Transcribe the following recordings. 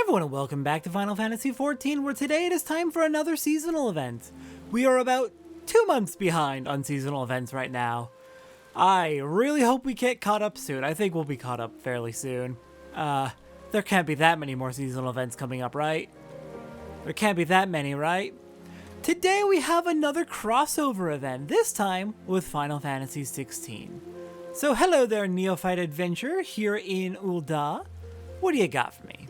everyone, and welcome back to Final Fantasy XIV, where today it is time for another seasonal event. We are about 2 months behind on seasonal events right now. I really hope we get caught up soon. I think we'll be caught up fairly soon. There can't be that many more seasonal events coming up, right? There can't be that many, right? Today we have another crossover event, this time with Final Fantasy XVI. So hello there, neophyte adventurer here in Ul'dah. What do you got for me?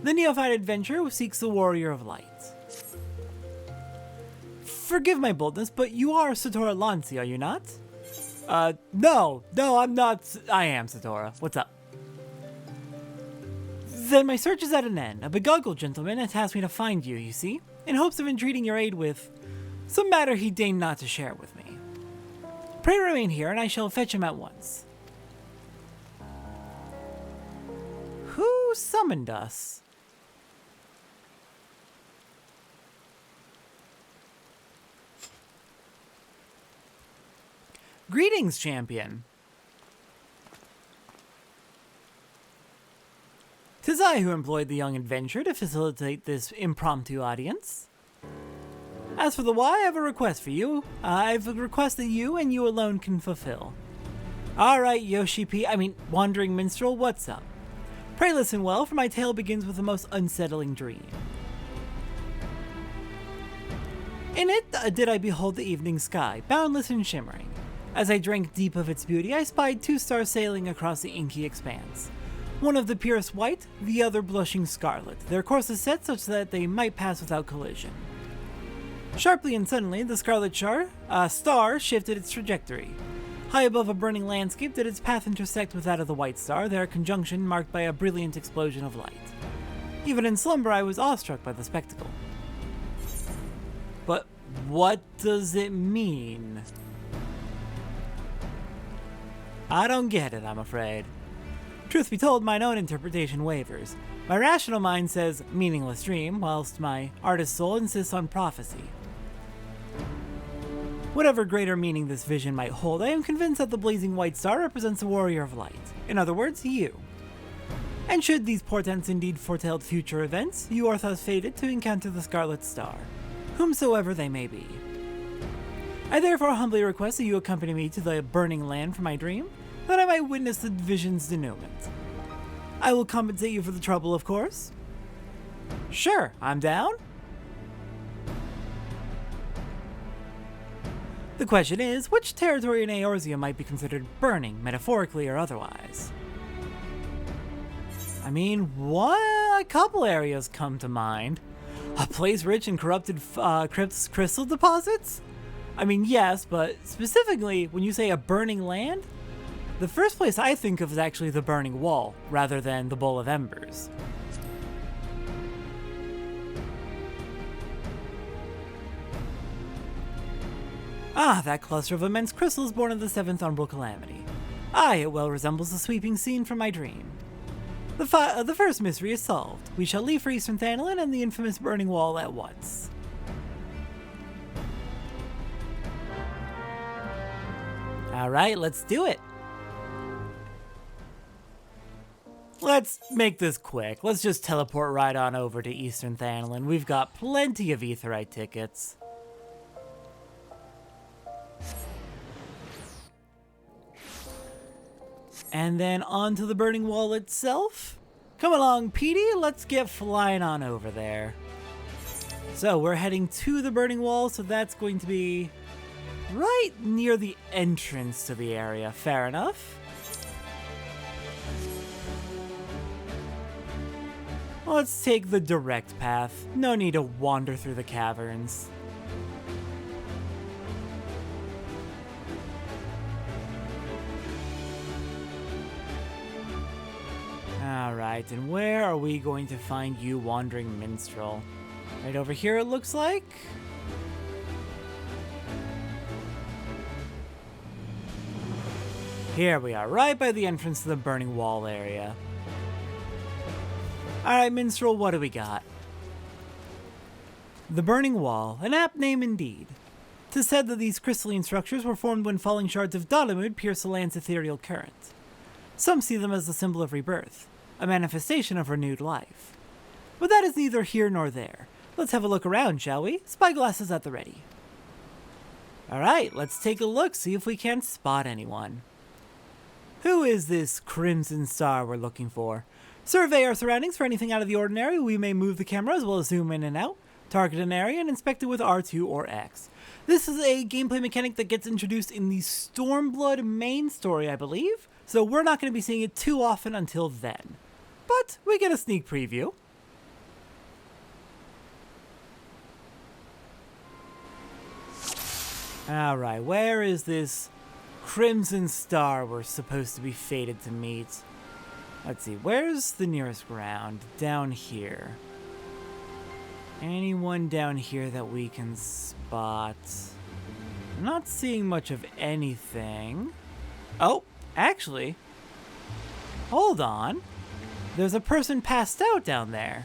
The neophyte adventurer seeks the warrior of light. Forgive my boldness, but you are Satora Lancy, are you not? No, I'm not. I am Satora. What's up? Then my search is at an end. A beguiled gentleman has tasked me to find you, you see, in hopes of entreating your aid with some matter he deigned not to share with me. Pray remain here, and I shall fetch him at once. Who summoned us? Greetings, champion. 'Tis I who employed the young adventurer to facilitate this impromptu audience. As for the why, I have a request for you. I have a request that you and you alone can fulfill. Alright, Wandering Minstrel, what's up? Pray listen well, for my tale begins with the most unsettling dream. In it did I behold the evening sky, boundless and shimmering. As I drank deep of its beauty, I spied 2 stars sailing across the inky expanse. One of the purest white, the other blushing scarlet, their courses set such that they might pass without collision. Sharply and suddenly, the scarlet star shifted its trajectory. High above a burning landscape did its path intersect with that of the white star, their conjunction marked by a brilliant explosion of light. Even in slumber, I was awestruck by the spectacle. But what does it mean? I don't get it, I'm afraid. Truth be told, mine own interpretation wavers. My rational mind says meaningless dream, whilst my artist soul insists on prophecy. Whatever greater meaning this vision might hold, I am convinced that the blazing white star represents the warrior of light. In other words, you. And should these portents indeed foretell future events, you are thus fated to encounter the scarlet star, whomsoever they may be. I therefore humbly request that you accompany me to the burning land for my dream, that I might witness the vision's denouement. I will compensate you for the trouble, of course. Sure, I'm down. The question is, which territory in Eorzea might be considered burning, metaphorically or otherwise? I mean, a couple areas come to mind. A place rich in corrupted crystal deposits? I mean, yes, but specifically, when you say a burning land, the first place I think of is actually the Burning Wall, rather than the Bowl of Embers. Ah, that cluster of immense crystals born of the 7th Umbral Calamity. Aye, it well resembles the sweeping scene from my dream. The first mystery is solved. We shall leave for Eastern Thanalan and the infamous Burning Wall at once. Alright, let's do it. Let's make this quick. Let's just teleport right on over to Eastern Thanalan. We've got plenty of Aetheryte tickets. And then on to the Burning Wall itself. Come along, Petey. Let's get flying on over there. So we're heading to the Burning Wall, so that's going to be right near the entrance to the area. Fair enough. Let's take the direct path. No need to wander through the caverns. Alright, and where are we going to find you, Wandering Minstrel? Right over here, it looks like? Here we are, right by the entrance to the Burning Wall area. Alright, Minstrel, what do we got? The Burning Wall, an apt name indeed. 'Tis said that these crystalline structures were formed when falling shards of Dalamud pierced the land's ethereal current. Some see them as the symbol of rebirth. a manifestation of renewed life. But that is neither here nor there. Let's have a look around, shall we? Spyglasses at the ready. Alright, let's take a look, see if we can't spot anyone. Who is this crimson star we're looking for? Survey our surroundings for anything out of the ordinary. We may move the camera as well as zoom in and out, target an area, and inspect it with R2 or X. This is a gameplay mechanic that gets introduced in the Stormblood main story, I believe, so we're not going to be seeing it too often until then. But we get a sneak preview. Alright, where is this crimson star we're supposed to be fated to meet? Let's see, where's the nearest ground? Down here. Anyone down here that we can spot? I'm not seeing much of anything. Oh, actually, hold on. There's a person passed out down there.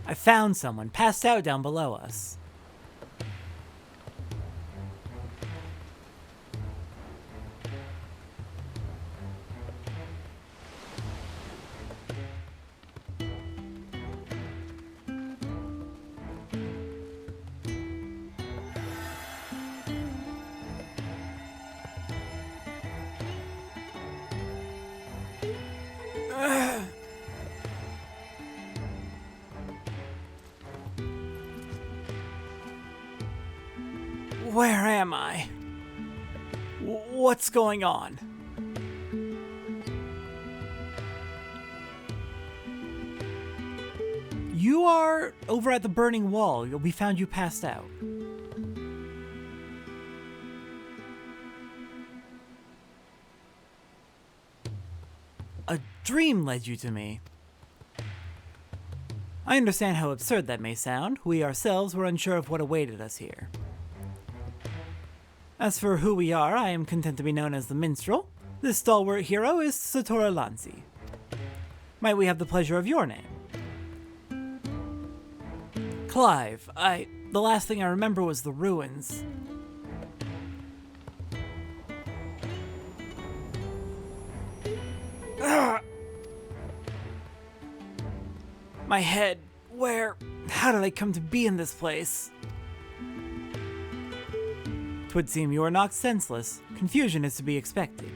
I found someone passed out down below us. Where am I? What's going on? You are over at the burning wall. We found you passed out. A dream led you to me. I understand how absurd that may sound. We ourselves were unsure of what awaited us here. As for who we are, I am content to be known as the Minstrel. This stalwart hero is Satora Lancy. Might we have the pleasure of your name? Clive. The last thing I remember was the ruins. Ugh. My head. How did I come to be in this place? 'Twould seem you are knocked senseless. Confusion is to be expected.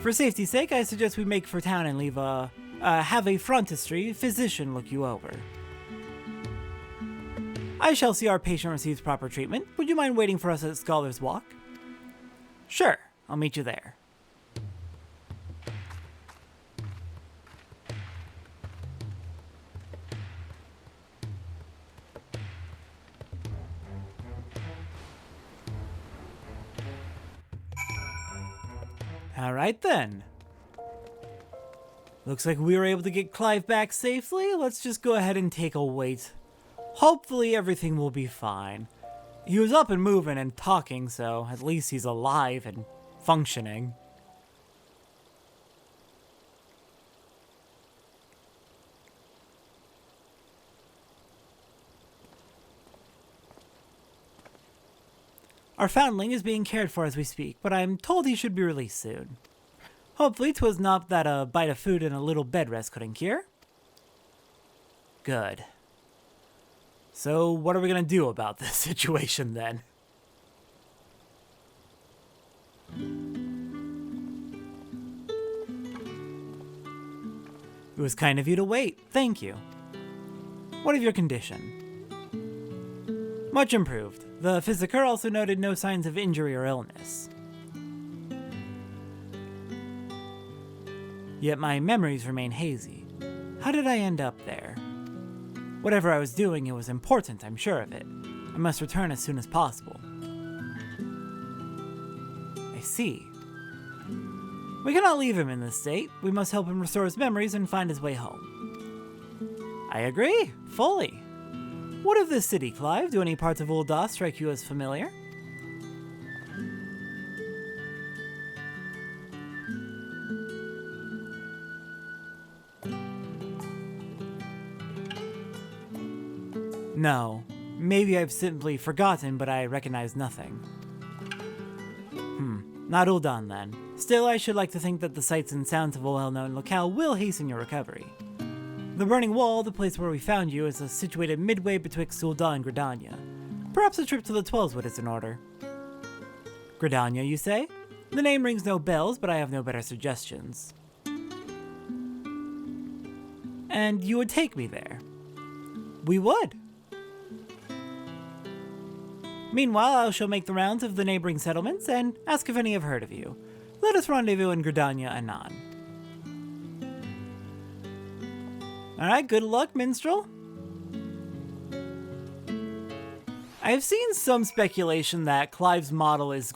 For safety's sake, I suggest we make for town and have a frontistry physician look you over. I shall see our patient receives proper treatment. Would you mind waiting for us at Scholar's Walk? Sure, I'll meet you there. Alright then. Looks like we were able to get Clive back safely. Let's just go ahead and take a wait. Hopefully everything will be fine. He was up and moving and talking, so at least he's alive and functioning. Our foundling is being cared for as we speak, but I'm told he should be released soon. Hopefully 'twas not that a bite of food and a little bed rest couldn't cure. Good. So what are we gonna do about this situation then? It was kind of you to wait. Thank you. What of your condition? Much improved. The physicur also noted no signs of injury or illness. Yet my memories remain hazy. How did I end up there? Whatever I was doing, it was important, I'm sure of it. I must return as soon as possible. I see. We cannot leave him in this state. We must help him restore his memories and find his way home. I agree, fully. What of this city, Clive? Do any parts of Ul'dah strike you as familiar? No. Maybe I've simply forgotten, but I recognize nothing. Not Ul'dan then. Still, I should like to think that the sights and sounds of a well-known locale will hasten your recovery. The Burning Wall, the place where we found you, is situated midway betwixt Ul'dan and Gridania. Perhaps a trip to the 12's is in order. Gridania, you say? The name rings no bells, but I have no better suggestions. And you would take me there? We would. Meanwhile, I shall make the rounds of the neighboring settlements and ask if any have heard of you. Let us rendezvous in Gridania anon. Alright, good luck, minstrel. I have seen some speculation that Clive's model is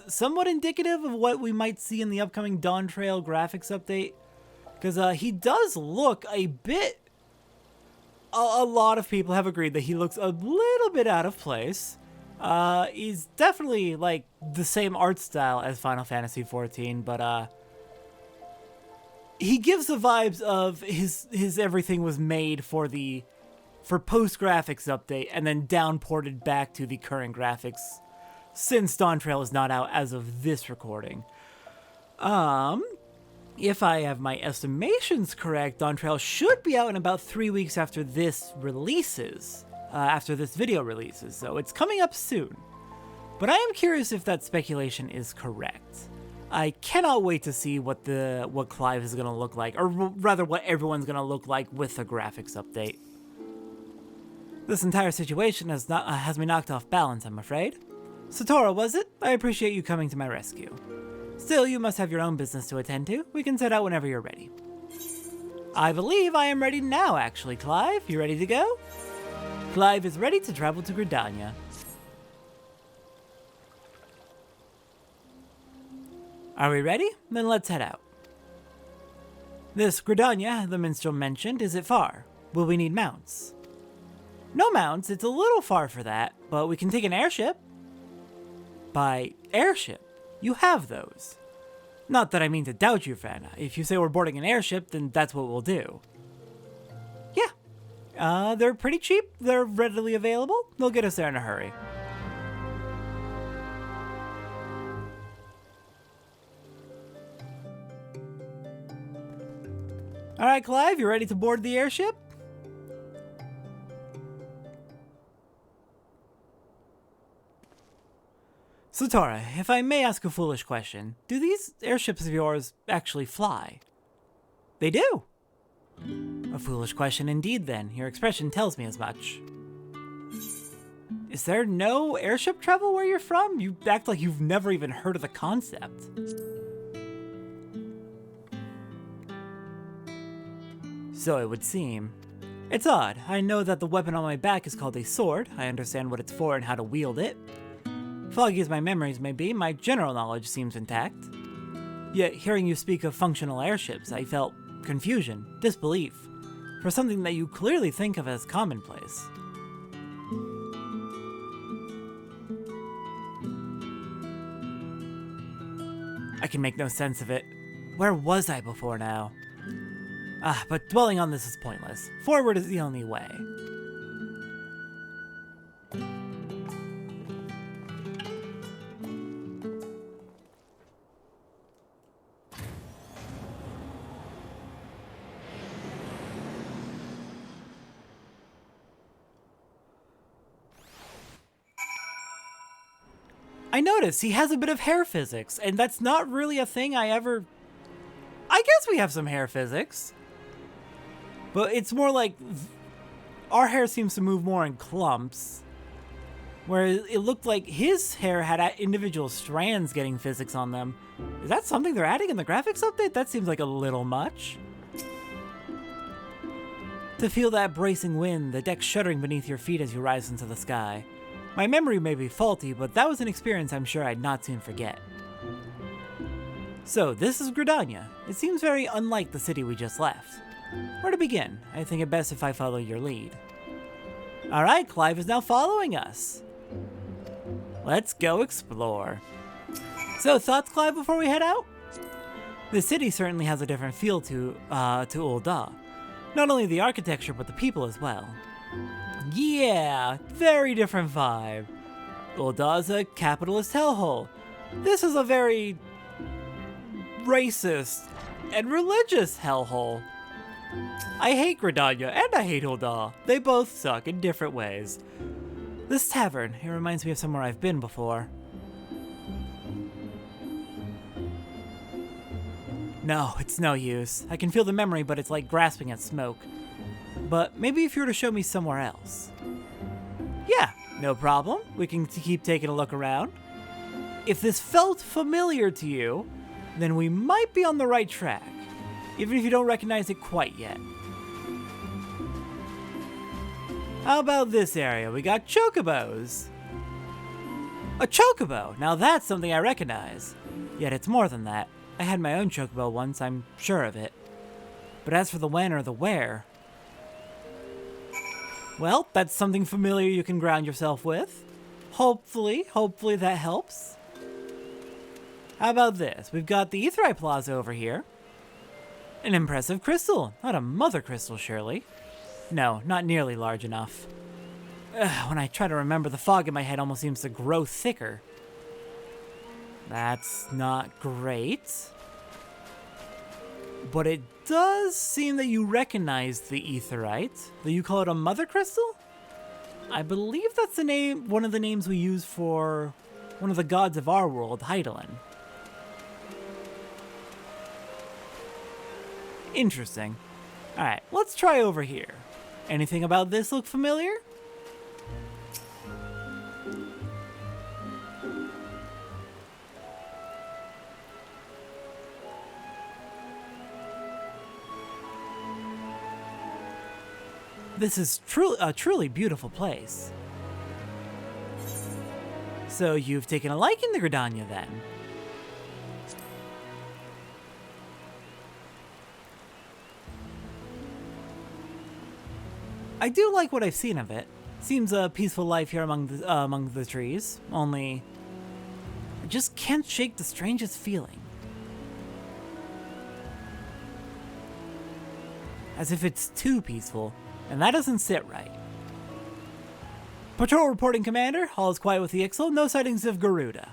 somewhat indicative of what we might see in the upcoming Dawn Trail graphics update. Because he does look a bit... A lot of people have agreed that he looks a little bit out of place. He's definitely like the same art style as Final Fantasy XIV, but he gives the vibes of his everything was made for post graphics update and then downported back to the current graphics since Dawn Trail is not out as of this recording. If I have my estimations correct, Dawn Trail should be out in about 3 weeks after this releases. After this video releases, so it's coming up soon. But I am curious if that speculation is correct. I cannot wait to see what Clive is going to look like, or rather what everyone's going to look like with the graphics update. This entire situation has me knocked off balance, I'm afraid. Satora, was it? I appreciate you coming to my rescue. Still, you must have your own business to attend to. We can set out whenever you're ready. I believe I am ready now, actually, Clive. You ready to go? Clive is ready to travel to Gridania. Are we ready? Then let's head out. This Gridania, the minstrel mentioned, is it far? Will we need mounts? No mounts, it's a little far for that, but we can take an airship. By airship, you have those. Not that I mean to doubt you, friend. If you say we're boarding an airship, then that's what we'll do. They're pretty cheap, they're readily available, they'll get us there in a hurry. Alright, Clive, you ready to board the airship? Satora, if I may ask a foolish question, do these airships of yours actually fly? They do. A foolish question indeed, then. Your expression tells me as much. Is there no airship travel where you're from? You act like you've never even heard of the concept. So it would seem. It's odd. I know that the weapon on my back is called a sword. I understand what it's for and how to wield it. Foggy as my memories may be, my general knowledge seems intact. Yet, hearing you speak of functional airships, I felt confusion, disbelief, for something that you clearly think of as commonplace. I can make no sense of it. Where was I before now? But dwelling on this is pointless. Forward is the only way. I noticed he has a bit of hair physics, and that's not really a thing I guess we have some hair physics. But it's more like our hair seems to move more in clumps. Whereas it looked like his hair had individual strands getting physics on them. Is that something they're adding in the graphics update? That seems like a little much. To feel that bracing wind, the deck shuddering beneath your feet as you rise into the sky. My memory may be faulty, but that was an experience I'm sure I'd not soon forget. So, this is Gridania. It seems very unlike the city we just left. Where to begin? I think it best if I follow your lead. Alright, Clive is now following us. Let's go explore. So, thoughts, Clive, before we head out? The city certainly has a different feel to Ul'dan. Not only the architecture, but the people as well. Yeah, very different vibe. Ul'dah's a capitalist hellhole. This is a very racist and religious hellhole. I hate Gridania and I hate Ul'dah. They both suck in different ways. This tavern, it reminds me of somewhere I've been before. No, it's no use. I can feel the memory, but it's like grasping at smoke. But maybe if you were to show me somewhere else. Yeah, no problem. We can keep taking a look around. If this felt familiar to you, then we might be on the right track, even if you don't recognize it quite yet. How about this area? We got chocobos. A chocobo! Now that's something I recognize. Yet it's more than that. I had my own chocobo once, I'm sure of it. But as for the when or the where, well, that's something familiar you can ground yourself with. Hopefully that helps. How about this? We've got the Aetheryte Plaza over here. An impressive crystal. Not a mother crystal, surely. No, not nearly large enough. When I try to remember, the fog in my head almost seems to grow thicker. That's not great. But it does seem that you recognize the Aetheryte. Do you call it a mother crystal? I believe that's the name, one of the names we use for one of the gods of our world, Hydaelyn. Interesting. Alright, let's try over here. Anything about this look familiar? This is a truly beautiful place. So you've taken a liking to Gridania then? I do like what I've seen of it. Seems a peaceful life here among the trees. Only, I just can't shake the strangest feeling. As if it's too peaceful, and that doesn't sit right. Patrol reporting, Commander. All is quiet with the Ixal. No sightings of Garuda.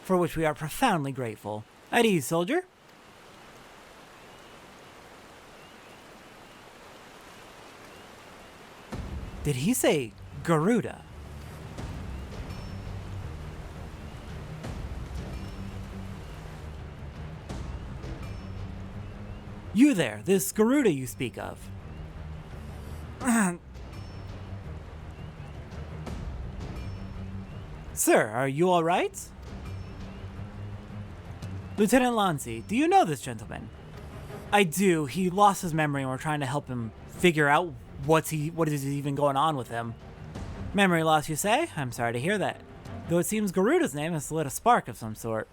For which we are profoundly grateful. At ease, soldier. Did he say Garuda? You there, this Garuda you speak of. Sir, are you all right? Lieutenant Lancy, do you know this gentleman? I do. He lost his memory and we're trying to help him figure out what is even going on with him. Memory loss, you say? I'm sorry to hear that. Though it seems Garuda's name has lit a spark of some sort.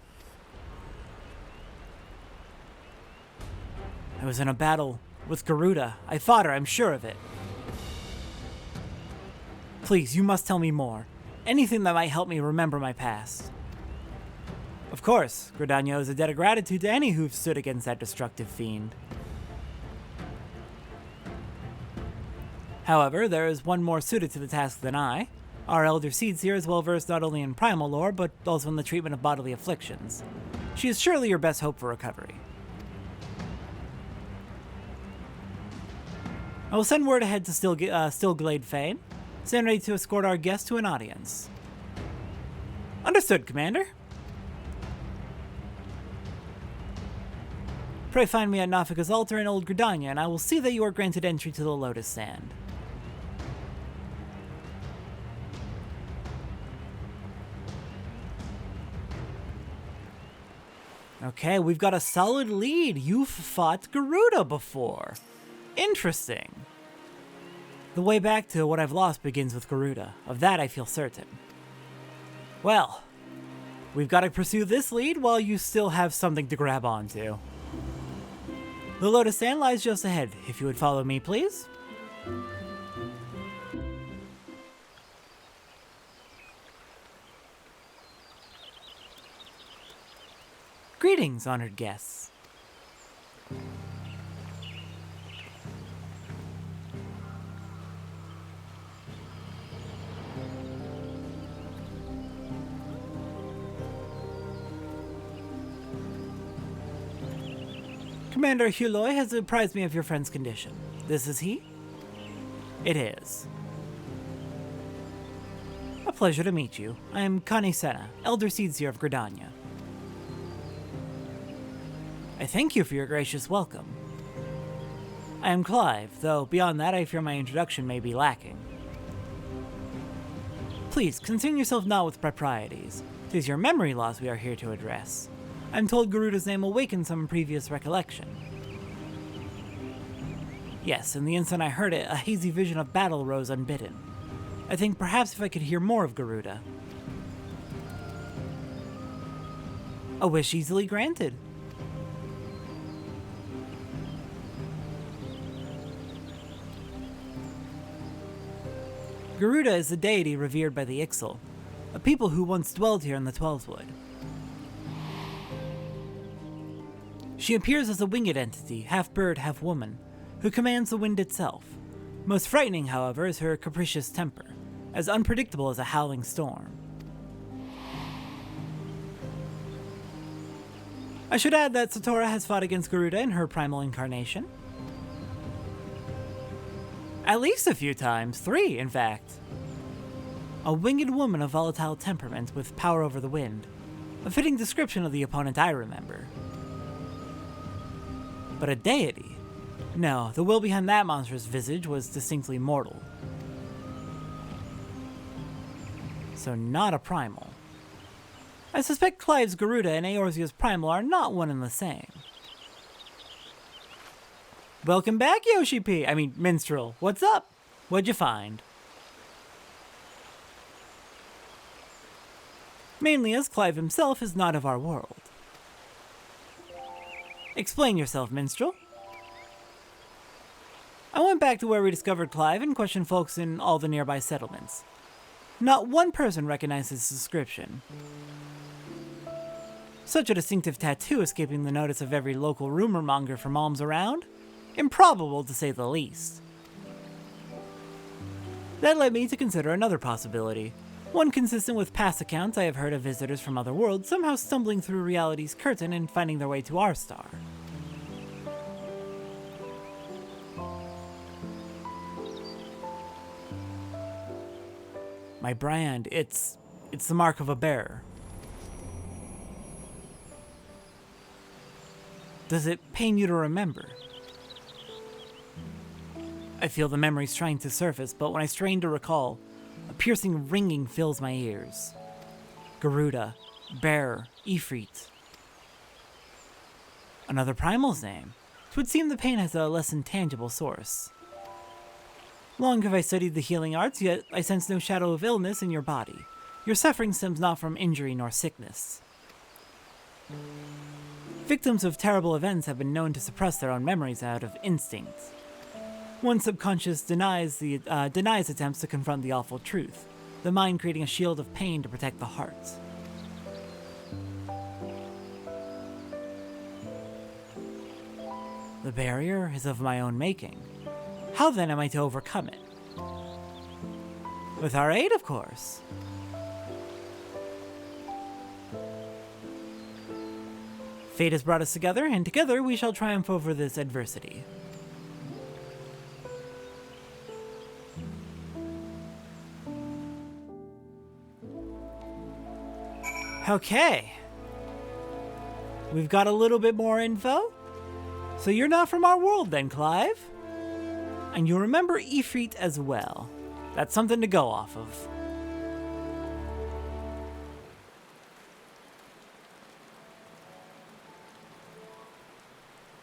I was in a battle with Garuda. I fought her, I'm sure of it. Please, you must tell me more. Anything that might help me remember my past. Of course, Gridania owes a debt of gratitude to any who've stood against that destructive fiend. However, there is one more suited to the task than I. Our elder Seeds here is well versed not only in primal lore, but also in the treatment of bodily afflictions. She is surely your best hope for recovery. I will send word ahead to Stillglade Fane. Stand ready to escort our guest to an audience. Understood, Commander. Pray find me at Nafika's altar in Old Gridania, and I will see that you are granted entry to the Lotus Sand. Okay, we've got a solid lead. You've fought Garuda before. Interesting. The way back to what I've lost begins with Garuda. Of that I feel certain. Well, we've got to pursue this lead while you still have something to grab onto. The Lotus Sand lies just ahead. If you would follow me, please. Greetings, honored guests. Commander Huloi has apprised me of your friend's condition. This is he? It is. A pleasure to meet you. I am Kane Senna, Elder Seedseer of Gridania. I thank you for your gracious welcome. I am Clive, though beyond that I fear my introduction may be lacking. Please, concern yourself not with proprieties. 'Tis your memory loss we are here to address. I'm told Garuda's name awakened some previous recollection. Yes, in the instant I heard it, a hazy vision of battle rose unbidden. I think perhaps if I could hear more of Garuda. A wish easily granted. Garuda is the deity revered by the Ixal, a people who once dwelled here in the Twelvewood. She appears as a winged entity, half bird, half woman, who commands the wind itself. Most frightening, however, is her capricious temper, as unpredictable as a howling storm. I should add that Satora has fought against Garuda in her primal incarnation. At least a few times, 3 in fact. A winged woman of volatile temperament with power over the wind, a fitting description of the opponent I remember. But a deity? No, the will behind that monstrous visage was distinctly mortal. So not a primal. I suspect Clive's Garuda and Eorzea's primal are not one and the same. Welcome back, Yoshi P. I mean, Minstrel. What's up? What'd you find? Mainly as Clive himself is not of our world. Explain yourself, Minstrel. I went back to where we discovered Clive and questioned folks in all the nearby settlements. Not one person recognized his description. Such a distinctive tattoo escaping the notice of every local rumor monger from alms around? Improbable, to say the least. That led me to consider another possibility, one consistent with past accounts I have heard of visitors from other worlds somehow stumbling through reality's curtain and finding their way to our star. My brand, it's the mark of a bearer. Does it pain you to remember? I feel the memories trying to surface, but when I strain to recall, a piercing ringing fills my ears. Garuda, Bearer, Ifrit. Another primal's name. It would seem the pain has a less intangible source. Long have I studied the healing arts, yet I sense no shadow of illness in your body. Your suffering stems not from injury nor sickness. Victims of terrible events have been known to suppress their own memories out of instinct. One's subconscious denies attempts to confront the awful truth, the mind creating a shield of pain to protect the heart. The barrier is of my own making. How then am I to overcome it? With our aid, of course. Fate has brought us together, and together we shall triumph over this adversity. Okay. We've got a little bit more info. So you're not from our world then, Clive? And you remember Ifrit as well. That's something to go off of.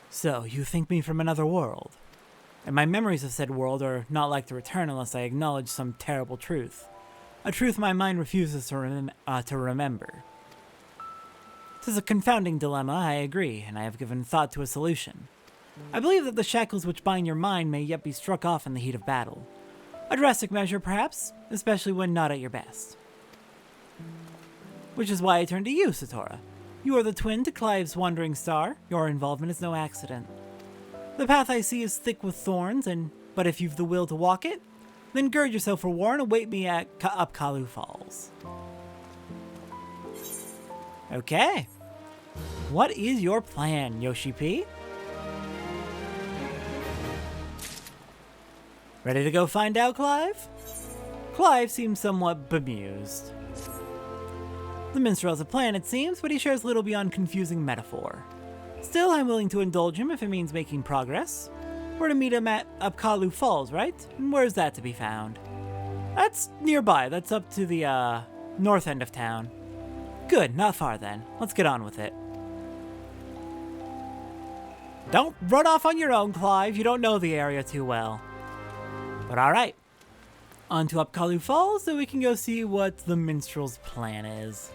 So, you think me from another world. And my memories of said world are not like to return unless I acknowledge some terrible truth. A truth my mind refuses to remember. 'Tis a confounding dilemma, I agree, and I have given thought to a solution. I believe that the shackles which bind your mind may yet be struck off in the heat of battle. A drastic measure, perhaps, especially when not at your best. Which is why I turn to you, Satora. You are the twin to Clive's wandering star. Your involvement is no accident. The path I see is thick with thorns, but if you've the will to walk it, then gird yourself for war and await me at up Kalu Falls. Okay. What is your plan, Yoshi P? Ready to go find out, Clive? Clive seems somewhat bemused. The minstrel has a plan, it seems, but he shares little beyond confusing metaphor. Still, I'm willing to indulge him if it means making progress. We're to meet him at Upkalu Falls, right? And where's that to be found? That's nearby. That's up to the, north end of town. Good, not far then. Let's get on with it. Don't run off on your own, Clive. You don't know the area too well. But alright. On to Upkalu Falls so we can go see what the minstrel's plan is.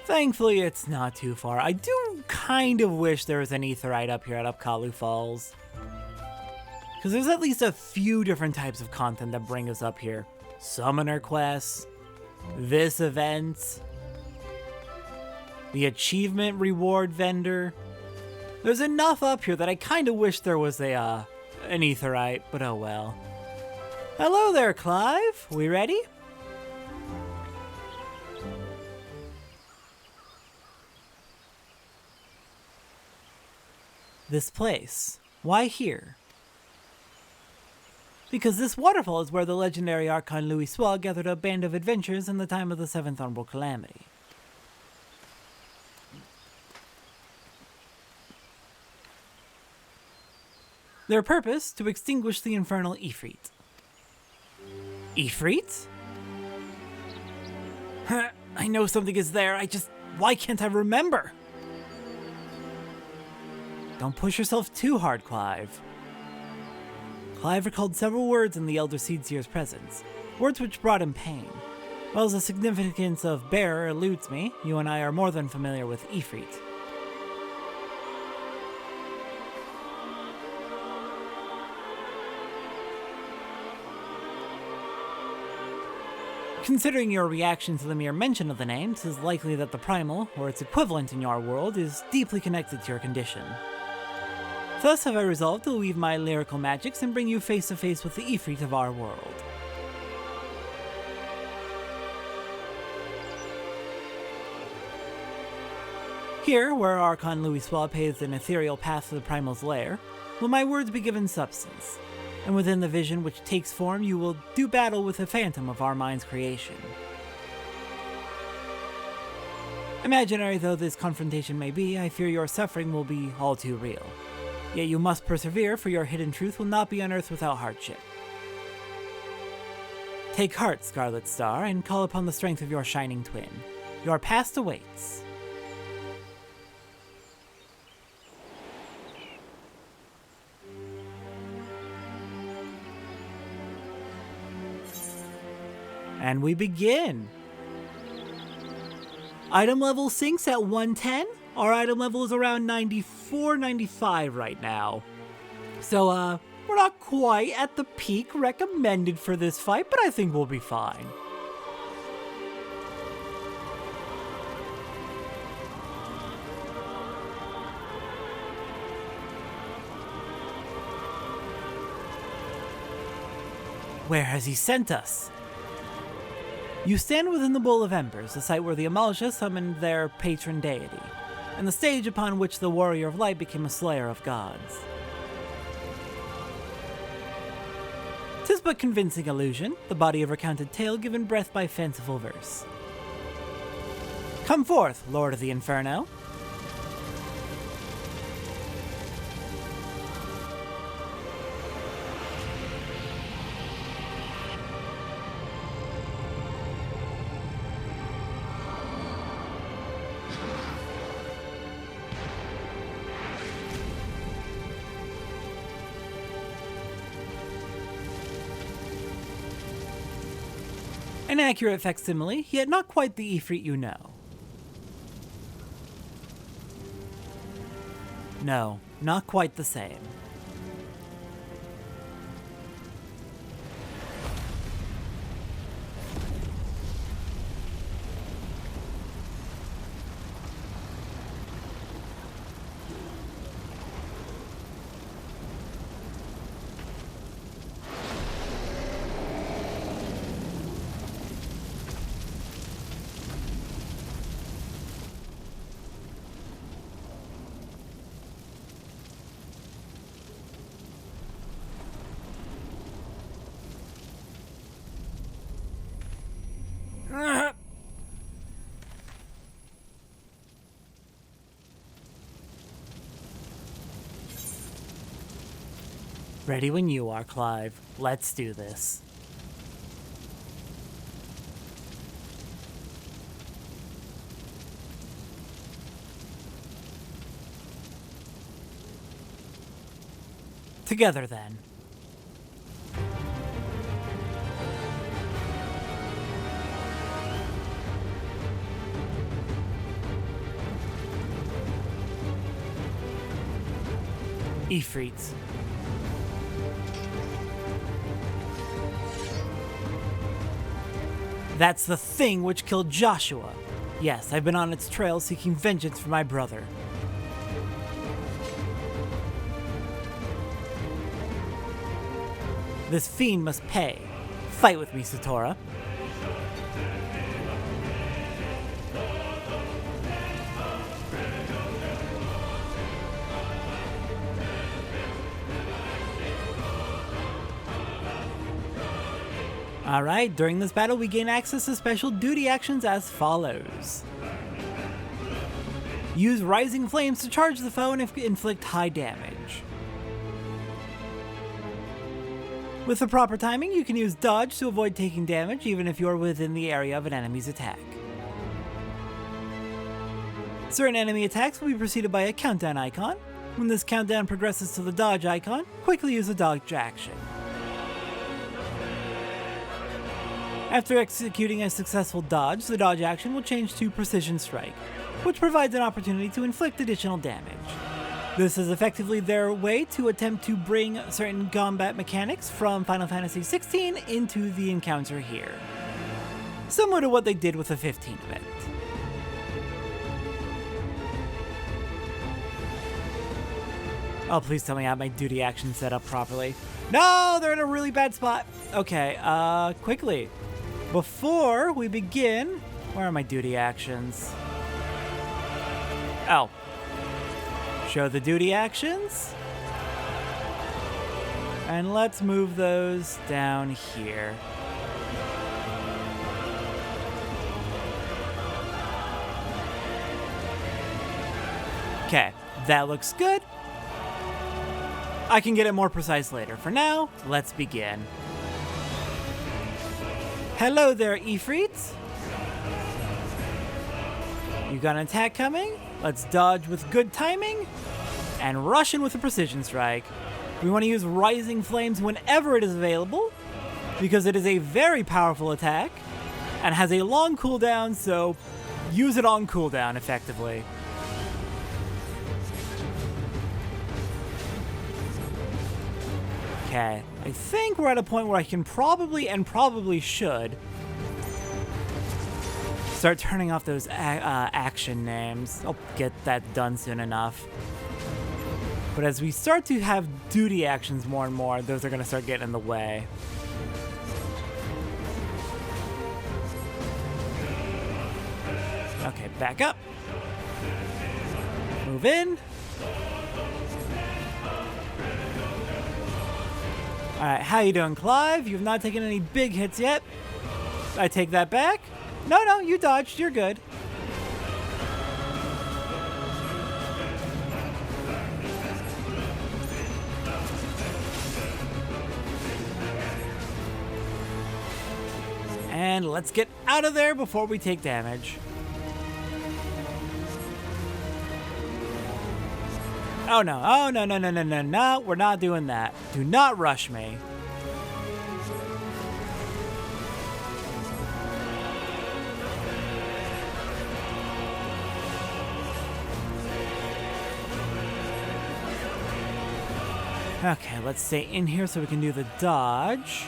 Thankfully, it's not too far. I do kind of wish there was an aetheryte up here at Upkalu Falls. Because there's at least a few different types of content that bring us up here. Summoner quests, this event, the achievement reward vendor. There's enough up here that I kind of wish there was an aetheryte, but oh well. Hello there, Clive. We ready? This place. Why here? Because this waterfall is where the legendary Archon Louis Sois gathered a band of adventurers in the time of the Seventh Umbral Calamity. Their purpose, to extinguish the infernal Ifrit. Ifrit? I know something is there, why can't I remember? Don't push yourself too hard, Clive. Clive recalled several words in the Elder Seedseer's presence, words which brought him pain. While the significance of bearer eludes me, you and I are more than familiar with Ifrit. Considering your reaction to the mere mention of the name, it is likely that the primal, or its equivalent in your world, is deeply connected to your condition. Thus have I resolved to weave my lyrical magics and bring you face to face with the Ifrit of our world. Here, where Archon Louis Sois paves an ethereal path to the primal's lair, will my words be given substance, and within the vision which takes form you will do battle with the phantom of our mind's creation. Imaginary though this confrontation may be, I fear your suffering will be all too real. Yet you must persevere, for your hidden truth will not be unearthed without hardship. Take heart, Scarlet Star, and call upon the strength of your shining twin. Your past awaits. And we begin! Item level sinks at 110. Our item level is around 94, 95 right now. So, we're not quite at the peak recommended for this fight, but I think we'll be fine. Where has he sent us? You stand within the Bowl of Embers, the site where the Amalja summoned their patron deity, and the stage upon which the Warrior of Light became a slayer of gods. 'Tis but convincing illusion, the body of recounted tale given breath by fanciful verse. Come forth, Lord of the Inferno. An accurate facsimile, yet not quite the Ifrit you know. No, not quite the same. Ready when you are, Clive. Let's do this. Together, then. Ifrits. That's the thing which killed Joshua. Yes, I've been on its trail seeking vengeance for my brother. This fiend must pay. Fight with me, Satora. Alright, during this battle we gain access to special duty actions as follows. Use Rising Flames to charge the foe and inflict high damage. With the proper timing, you can use Dodge to avoid taking damage even if you're within the area of an enemy's attack. Certain enemy attacks will be preceded by a countdown icon. When this countdown progresses to the Dodge icon, quickly use a Dodge action. After executing a successful dodge, the dodge action will change to Precision Strike, which provides an opportunity to inflict additional damage. This is effectively their way to attempt to bring certain combat mechanics from Final Fantasy XVI into the encounter here. Similar to what they did with the 15 event. Oh, please tell me I have my duty action set up properly. No, they're in a really bad spot. Okay, quickly. Before we begin, where are my duty actions? Oh. Show the duty actions. And let's move those down here. Okay, that looks good. I can get it more precise later. For now, let's begin. Hello there, Ifrits. You got an attack coming? Let's dodge with good timing and rush in with a Precision Strike. We want to use Rising Flames whenever it is available because it is a very powerful attack and has a long cooldown, so use it on cooldown effectively. Okay, I think we're at a point where I can probably should start turning off those action names. I'll get that done soon enough. But as we start to have duty actions more and more, those are going to start getting in the way. Okay, back up. Move in. Alright, how you doing, Clive? You've not taken any big hits yet. I take that back. No, you dodged. You're good. And let's get out of there before we take damage. Oh no, we're not doing that. Do not rush me. Okay, let's stay in here so we can do the dodge.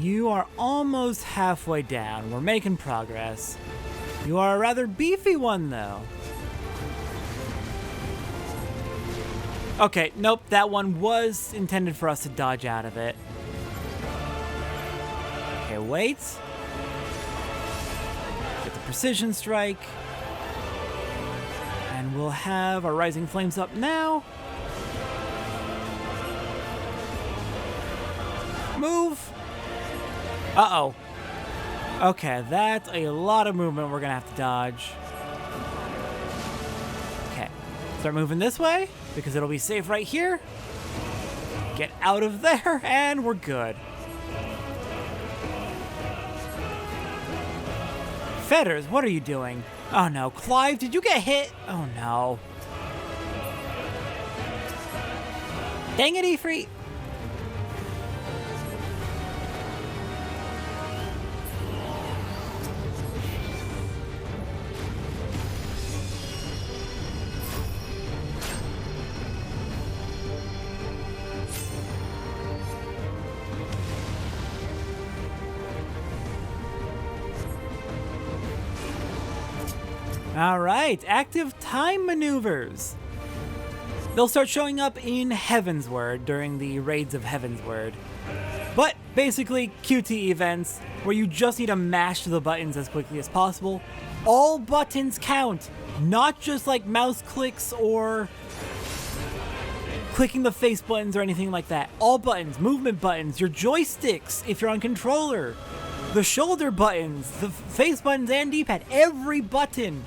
You are almost halfway down. We're making progress. You are a rather beefy one, though. Okay, nope, that one was intended for us to dodge out of it. Okay, wait. Get the Precision Strike. And we'll have our Rising Flames up now. Move. Uh-oh. Okay, that's a lot of movement we're gonna have to dodge. Okay, start moving this way because it'll be safe right here. Get out of there and we're good. Fetters, what are you doing? Oh no, Clive, did you get hit? Oh no. Dang it, Ifrit. All right, active time maneuvers. They'll start showing up in Heavensward during the raids of Heavensward. But basically, QT events where you just need to mash the buttons as quickly as possible. All buttons count, not just like mouse clicks or clicking the face buttons or anything like that. All buttons, movement buttons, your joysticks if you're on controller, the shoulder buttons, the face buttons and D-pad, every button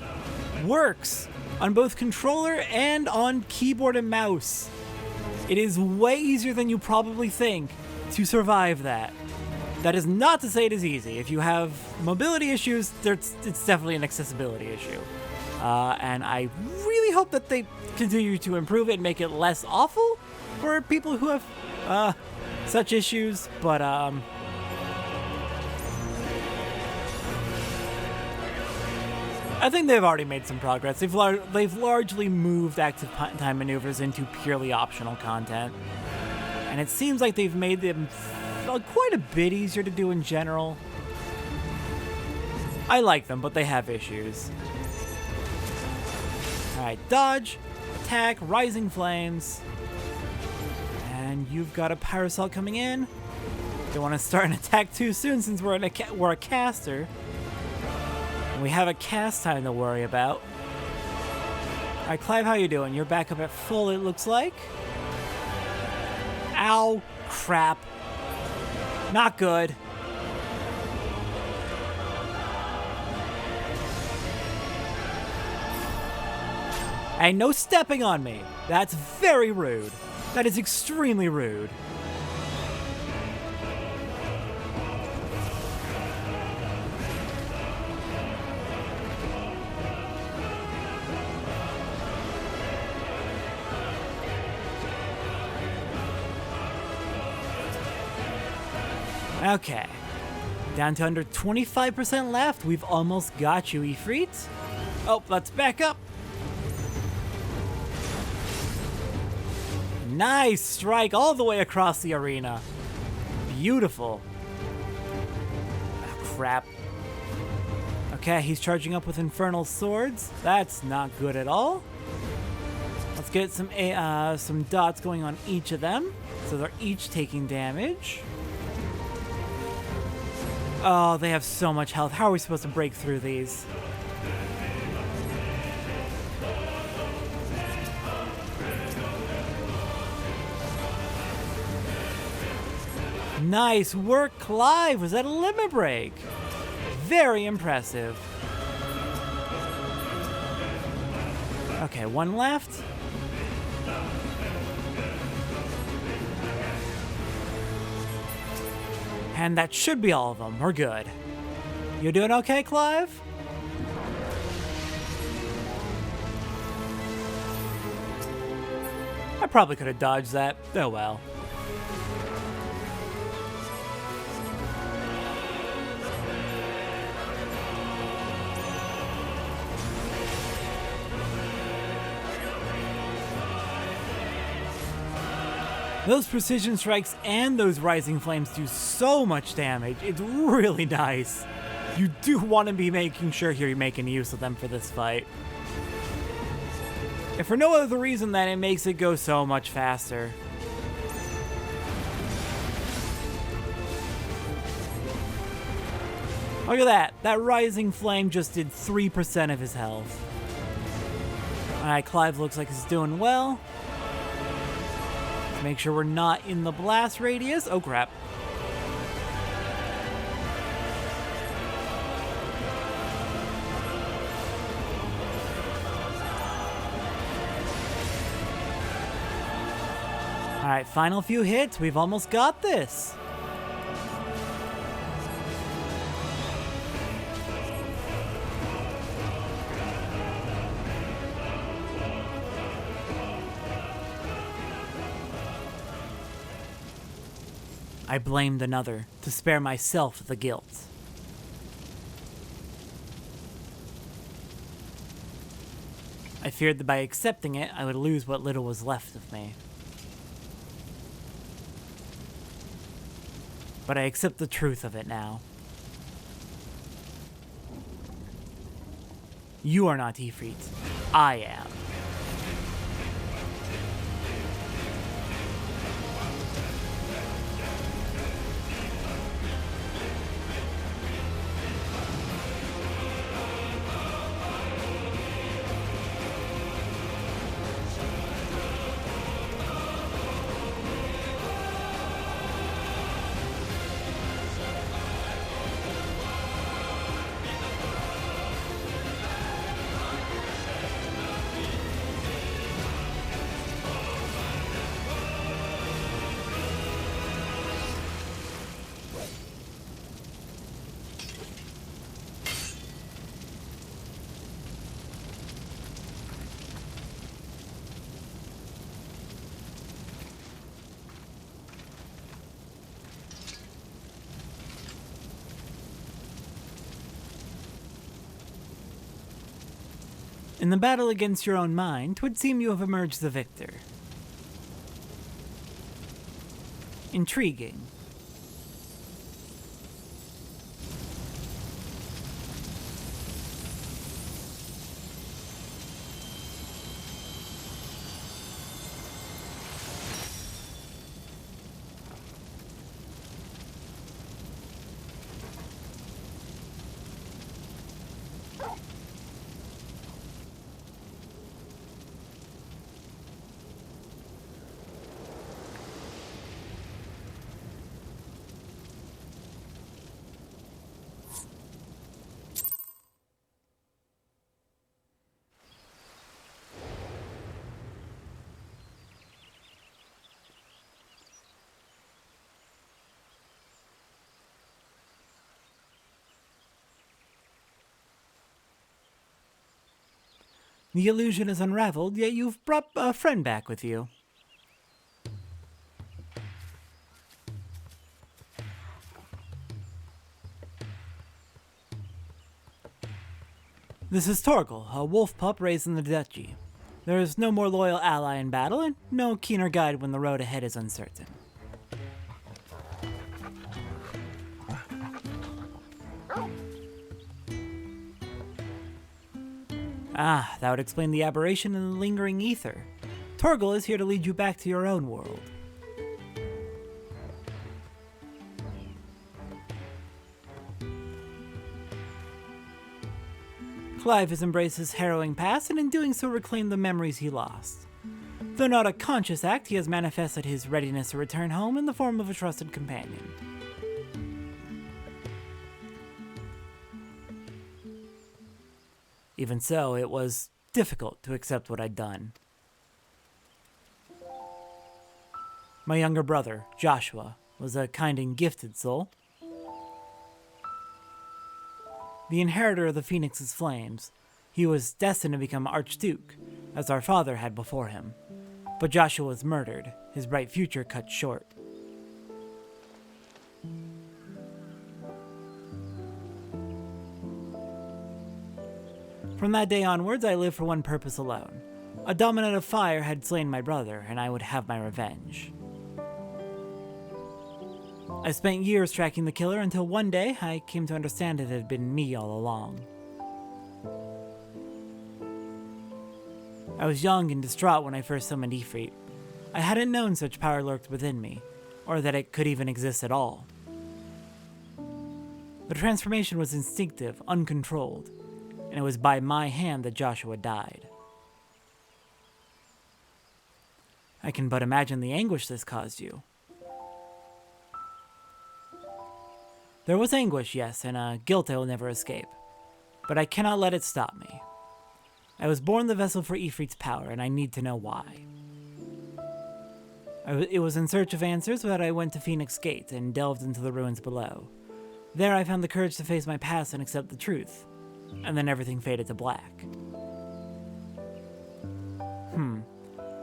works on both controller and on keyboard and mouse. It is way easier than you probably think to survive that. That is not to say it is easy. If you have mobility issues, it's definitely an accessibility issue. And I really hope that they continue to improve it and make it less awful for people who have such issues, but I think they've already made some progress. They've largely moved active time maneuvers into purely optional content. And it seems like they've made them quite a bit easier to do in general. I like them, but they have issues. Alright, dodge, attack, rising flames. And you've got a Parasol coming in. Don't want to start an attack too soon since we're a caster. We have a cast time to worry about. Alright, Clive, how you doing? You're back up at full, it looks like. Ow. Crap. Not good. And no stepping on me. That's very rude. That is extremely rude. Okay, down to under 25% left. We've almost got you, Ifrit. Oh, let's back up. Nice strike all the way across the arena. Beautiful. Oh, crap. Okay, he's charging up with Infernal swords. That's not good at all. Let's get some dots going on each of them, so they're each taking damage. Oh, they have so much health. How are we supposed to break through these? Nice work, Clive. Was that a limit break? Very impressive. Okay, one left. And that should be all of them. We're good. You doing okay, Clive? I probably could have dodged that. Oh well. Those precision strikes and those rising flames do so much damage. It's really nice. You do want to be making sure you're making use of them for this fight. If for no other reason than it makes it go so much faster. Look at that. That rising flame just did 3% of his health. Alright, Clive looks like he's doing well. Make sure we're not in the blast radius. Oh crap. Alright, final few hits. We've almost got this. I blamed another to spare myself the guilt. I feared that by accepting it, I would lose what little was left of me. But I accept the truth of it now. You are not Ifrit. I am. In the battle against your own mind, 'twould seem you have emerged the victor. Intriguing. The illusion is unraveled, yet you've brought a friend back with you. This is Torgal, a wolf pup raised in the duchy. There is no more loyal ally in battle, and no keener guide when the road ahead is uncertain. Ah, that would explain the aberration in the lingering ether. Torgal is here to lead you back to your own world. Clive has embraced his harrowing past, and in doing so reclaimed the memories he lost. Though not a conscious act, he has manifested his readiness to return home in the form of a trusted companion. Even so, it was difficult to accept what I'd done. My younger brother, Joshua, was a kind and gifted soul. The inheritor of the Phoenix's flames, he was destined to become Archduke, as our father had before him. But Joshua was murdered, his bright future cut short. From that day onwards, I lived for one purpose alone. A dominant of fire had slain my brother, and I would have my revenge. I spent years tracking the killer until one day I came to understand it had been me all along. I was young and distraught when I first summoned Ifrit. I hadn't known such power lurked within me, or that it could even exist at all. The transformation was instinctive, uncontrolled, and it was by my hand that Joshua died. I can but imagine the anguish this caused you. There was anguish, yes, and a guilt I will never escape, but I cannot let it stop me. I was born the vessel for Ifrit's power, and I need to know why. It was in search of answers that I went to Phoenix Gate and delved into the ruins below. There I found the courage to face my past and accept the truth. And then everything faded to black.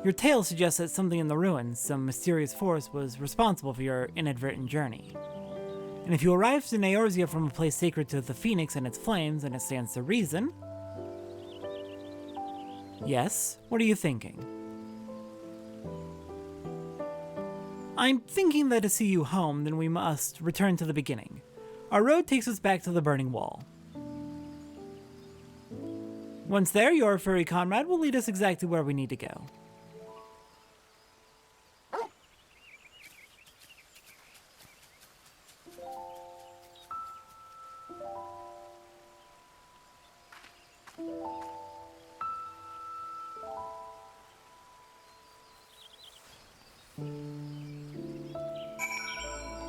Your tale suggests that something in the ruins, some mysterious force, was responsible for your inadvertent journey. And if you arrived in Eorzea from a place sacred to the Phoenix and its flames, then it stands to reason. Yes? What are you thinking? I'm thinking that to see you home, then we must return to the beginning. Our road takes us back to the Burning Wall. Once there, your furry comrade will lead us exactly where we need to go.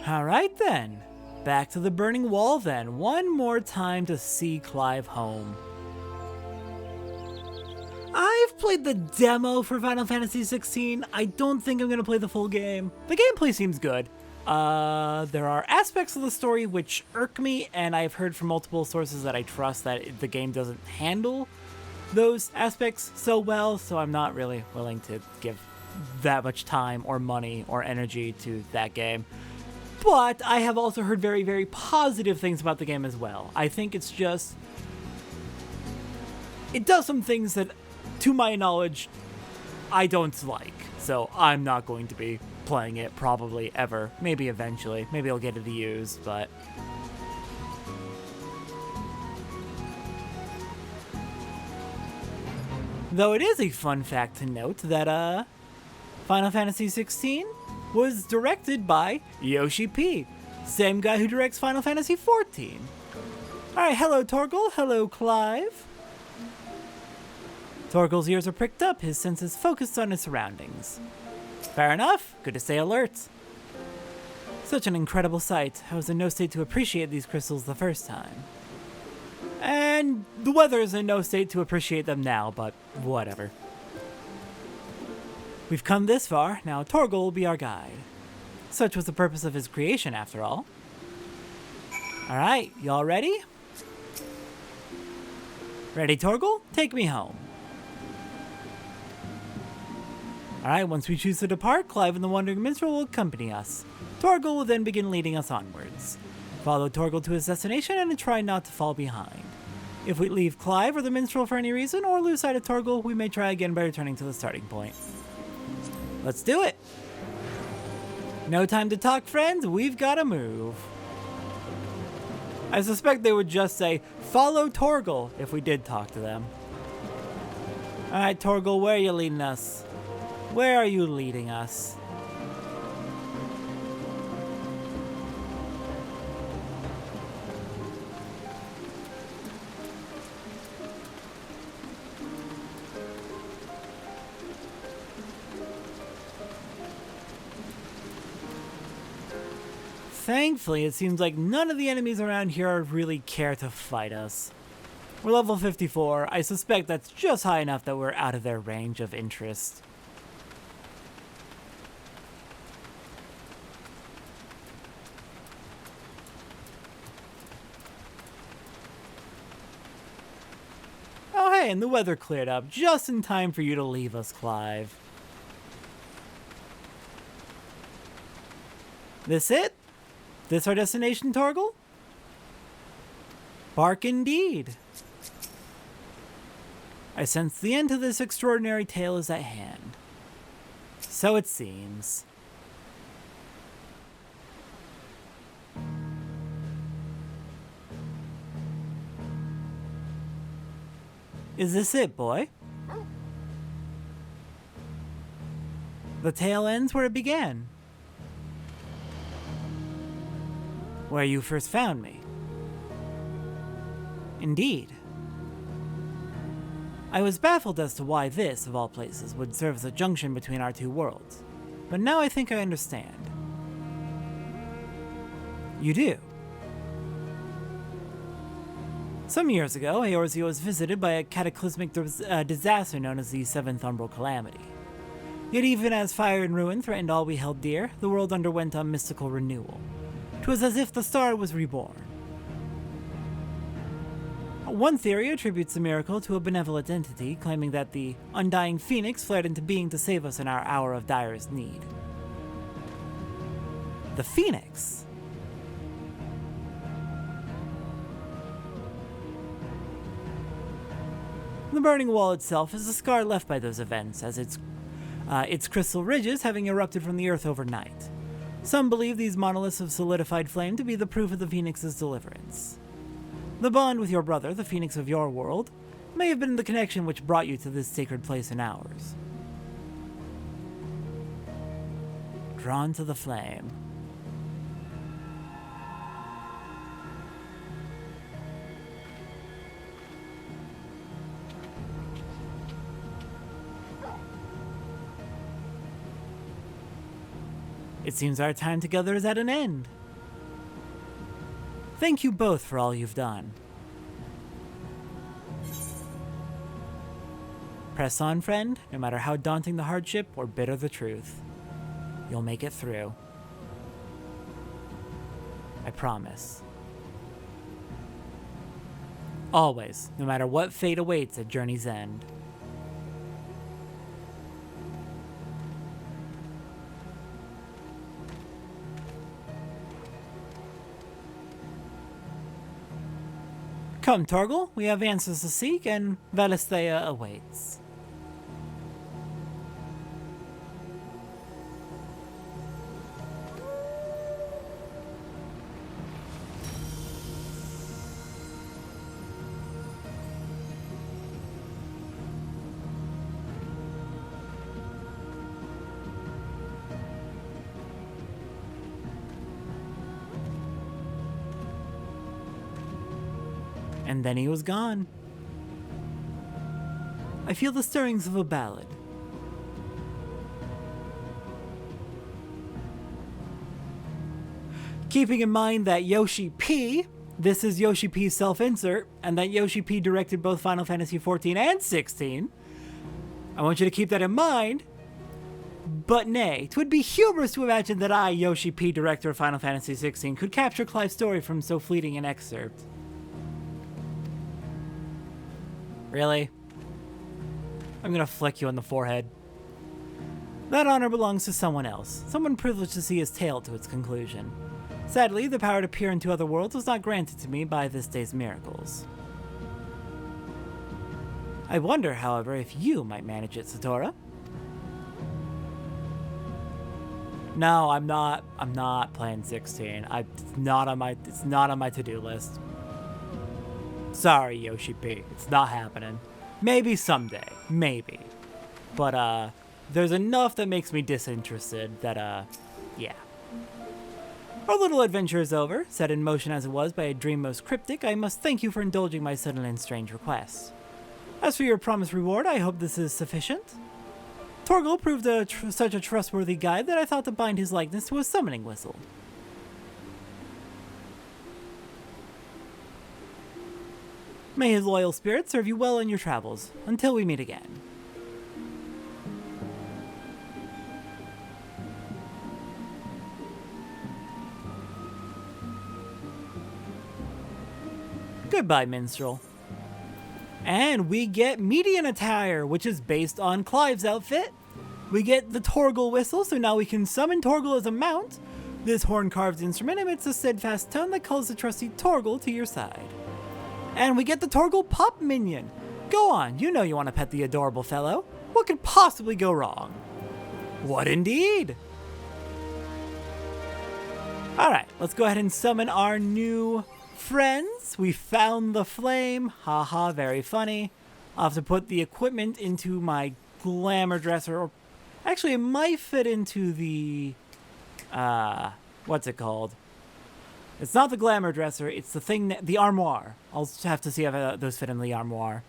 Alright then, back to the Burning Wall then, one more time to see Clive home. I've played the demo for Final Fantasy XVI. I don't think I'm going to play the full game. The gameplay seems good. There are aspects of the story which irk me, and I've heard from multiple sources that I trust that the game doesn't handle those aspects so well, so I'm not really willing to give that much time or money or energy to that game. But I have also heard very, very positive things about the game as well. I think it's just... it does some things that, to my knowledge, I don't like. So I'm not going to be playing it probably ever. Maybe eventually. Maybe I'll get it used, but... though it is a fun fact to note that, Final Fantasy XVI was directed by Yoshi P, same guy who directs Final Fantasy XIV. Alright, hello Torgal, hello Clive. Torgal's ears are pricked up, his senses focused on his surroundings. Fair enough, good to stay alert. Such an incredible sight, I was in no state to appreciate these crystals the first time. And the weather is in no state to appreciate them now, but whatever. We've come this far, now Torgal will be our guide. Such was the purpose of his creation, after all. Alright, y'all ready? Ready, Torgal? Take me home. Alright, once we choose to depart, Clive and the Wandering Minstrel will accompany us. Torgal will then begin leading us onwards. Follow Torgal to his destination and try not to fall behind. If we leave Clive or the Minstrel for any reason, or lose sight of Torgal, we may try again by returning to the starting point. Let's do it! No time to talk, friends, we've gotta move. I suspect they would just say, follow Torgal, if we did talk to them. Alright, Torgal, where are you leading us? Where are you leading us? Thankfully, it seems like none of the enemies around here really care to fight us. We're level 54. I suspect that's just high enough that we're out of their range of interest. Oh hey, and the weather cleared up just in time for you to leave us, Clive. This it? This our destination, Torgal? Bark indeed. I sense the end to this extraordinary tale is at hand. So it seems. Is this it, boy? The tale ends where it began. Where you first found me. Indeed. I was baffled as to why this, of all places, would serve as a junction between our two worlds, but now I think I understand. You do. Some years ago, Eorzea was visited by a cataclysmic disaster known as the Seventh Umbral Calamity. Yet even as fire and ruin threatened all we held dear, the world underwent a mystical renewal. 'Twas as if the star was reborn. One theory attributes the miracle to a benevolent entity, claiming that the undying phoenix flared into being to save us in our hour of direst need. The phoenix? The burning wall itself is a scar left by those events, as its crystal ridges having erupted from the earth overnight. Some believe these monoliths of solidified flame to be the proof of the phoenix's deliverance. The bond with your brother, the phoenix of your world, may have been the connection which brought you to this sacred place in ours. Drawn to the flame. It seems our time together is at an end. Thank you both for all you've done. Press on, friend, no matter how daunting the hardship or bitter the truth. You'll make it through. I promise. Always, no matter what fate awaits at journey's end. Come, Torgal, we have answers to seek, and Valisthea awaits. And then he was gone. I feel the stirrings of a ballad. Keeping in mind that Yoshi P, this is Yoshi P's self-insert, and that Yoshi P directed both Final Fantasy XIV and 16, I want you to keep that in mind. But nay, 'twould be humorous to imagine that I, Yoshi P, director of Final Fantasy XVI, could capture Clive's story from so fleeting an excerpt. Really? I'm gonna flick you on the forehead. That honor belongs to someone else, someone privileged to see his tale to its conclusion. Sadly, the power to peer into other worlds was not granted to me by this day's miracles. I wonder, however, if you might manage it, Satora? No, I'm not playing 16. It's not on my to-do list. Sorry, Yoshi P. It's not happening. Maybe someday. Maybe. But, there's enough that makes me disinterested that, yeah. Our little adventure is over. Set in motion as it was by a dream most cryptic, I must thank you for indulging my sudden and strange request. As for your promised reward, I hope this is sufficient. Torgal proved such a trustworthy guide that I thought to bind his likeness to a summoning whistle. May his loyal spirit serve you well in your travels, until we meet again. Goodbye, minstrel. And we get median attire, which is based on Clive's outfit. We get the Torgal whistle, so now we can summon Torgal as a mount. This horn-carved instrument emits a steadfast tone that calls the trusty Torgal to your side. And we get the Torgal Pop minion. Go on, you know you want to pet the adorable fellow. What could possibly go wrong? What indeed? Alright, let's go ahead and summon our new friends. We found the flame. Haha, very funny. I'll have to put the equipment into my glamour dresser. Or actually, it might fit into the... what's it called? It's not the glamour dresser, it's the thing, the armoire. I'll have to see if those fit in the armoire.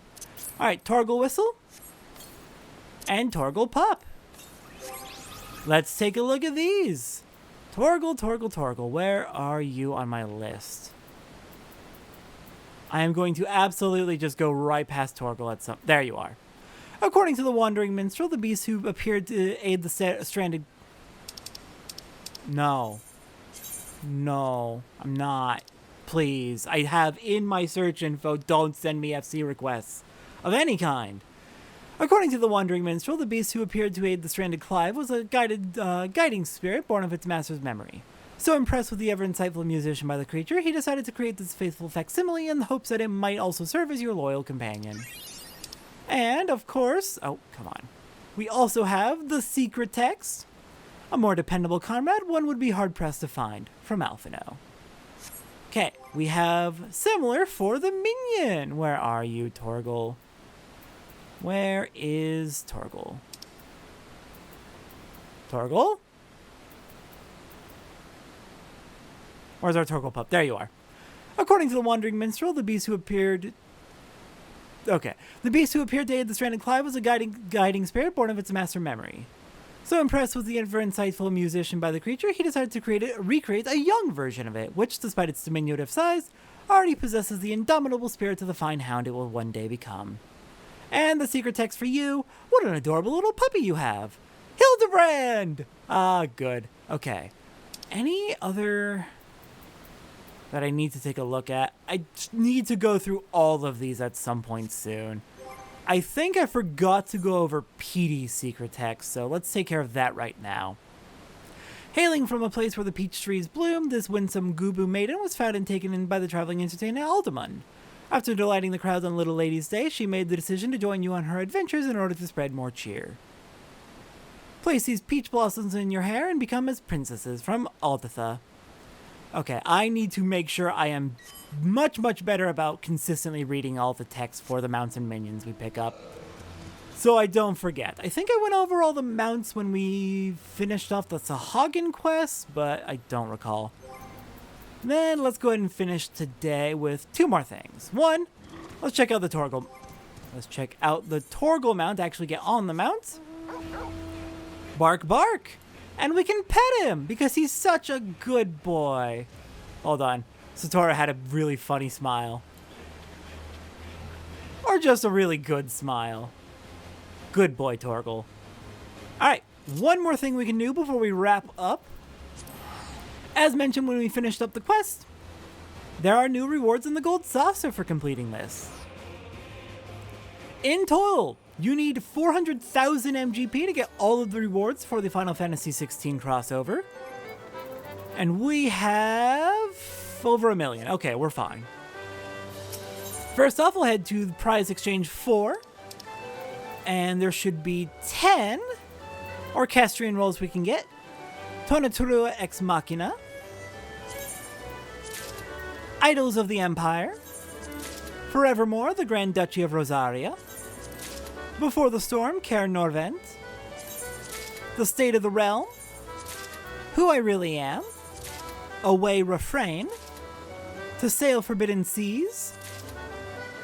Alright, Torgal Whistle. And Torgal Pop. Let's take a look at these. Torgal, where are you on my list? I am going to absolutely just go right past Torgal at some... There you are. According to the Wandering Minstrel, the beast who appeared to aid the stranded... No. No, I'm not. Please, I have in my search info, don't send me FC requests of any kind. According to the Wandering Minstrel, the beast who appeared to aid the stranded Clive was a guiding spirit born of its master's memory. So impressed with the ever-insightful musician by the creature, he decided to create this faithful facsimile in the hopes that it might also serve as your loyal companion. And, of course, oh, come on. We also have the secret text. A more dependable comrade, one would be hard-pressed to find, from Alphino. Okay, we have similar for the minion. Where are you, Torgal? Where is Torgal? Torgal? Where's our Torgal pup? There you are. According to the Wandering Minstrel, the beast who appeared... Okay. The beast who appeared to aid the stranded Clive was a guiding spirit born of its master memory. So impressed with the ever-insightful musician by the creature, he decided to recreate a young version of it, which, despite its diminutive size, already possesses the indomitable spirit of the fine hound it will one day become. And the secret text for you, what an adorable little puppy you have! Hildebrand! Ah, good. Okay. Any other that I need to take a look at? I need to go through all of these at some point soon. I think I forgot to go over Petey's secret text, so let's take care of that right now. Hailing from a place where the peach trees bloom, this winsome Gubu maiden was found and taken in by the traveling entertainer Aldemund. After delighting the crowds on Little Lady's Day, she made the decision to join you on her adventures in order to spread more cheer. Place these peach blossoms in your hair and become as princesses from Aldatha. Okay, I need to make sure I am much, much better about consistently reading all the text for the mounts and minions we pick up, so I don't forget. I think I went over all the mounts when we finished off the Sahagin quest, but I don't recall. Then let's go ahead and finish today with two more things. One, let's check out the Torgal. Let's check out the Torgal mount, actually get on the mount. Bark, bark! And we can pet him because he's such a good boy. Hold on. Satora had a really funny smile. Or just a really good smile. Good boy, Torgal. Alright, one more thing we can do before we wrap up. As mentioned when we finished up the quest, there are new rewards in the gold saucer for completing this. In total, you need 400,000 MGP to get all of the rewards for the Final Fantasy XVI crossover. And we have over 1 million. Okay, we're fine. First off, we'll head to Prize Exchange 4. And there should be 10 Orchestrion rolls we can get. Tonaturua Ex Machina. Idols of the Empire. Forevermore, the Grand Duchy of Rosaria. Before the Storm, Caer Norvent. The State of the Realm. Who I Really Am. Away Refrain. To Sail Forbidden Seas.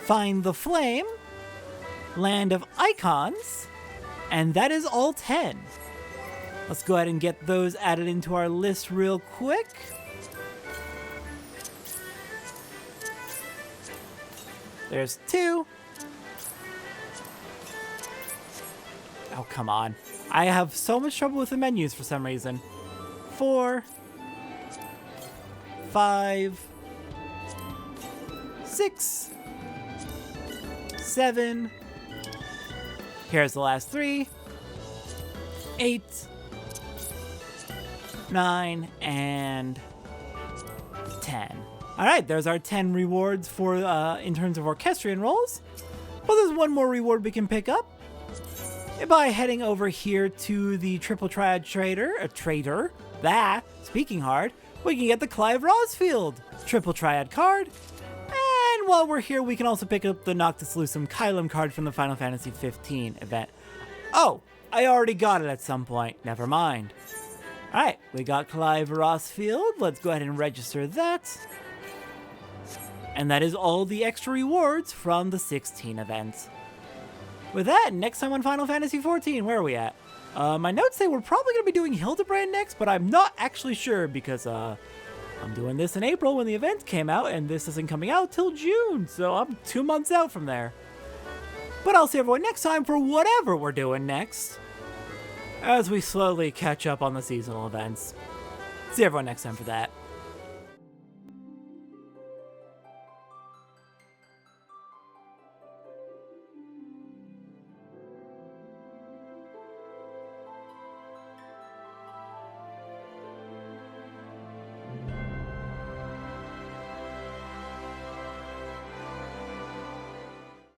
Find the Flame. Land of Icons. And that is all 10. Let's go ahead and get those added into our list real quick. There's 2. Oh, come on. I have so much trouble with the menus for some reason. 4. 5. 6. 7. Here's the last 3. 8. 9. And 10. Alright, there's our 10 rewards for in terms of Orchestrion rolls. But there's one more reward we can pick up. By heading over here to the Triple Triad Trader, speaking hard, we can get the Clive Rosfield Triple Triad card. And while we're here, we can also pick up the Noctis Lucem Kylum card from the Final Fantasy XV event. Oh, I already got it at some point. Never mind. Alright, we got Clive Rosfield. Let's go ahead and register that. And that is all the extra rewards from the 16 event. With that, next time on Final Fantasy XIV, where are we at? My notes say we're probably going to be doing Hildebrand next, but I'm not actually sure because I'm doing this in April when the event came out, and this isn't coming out till June, so I'm 2 months out from there. But I'll see everyone next time for whatever we're doing next, as we slowly catch up on the seasonal events. See everyone next time for that.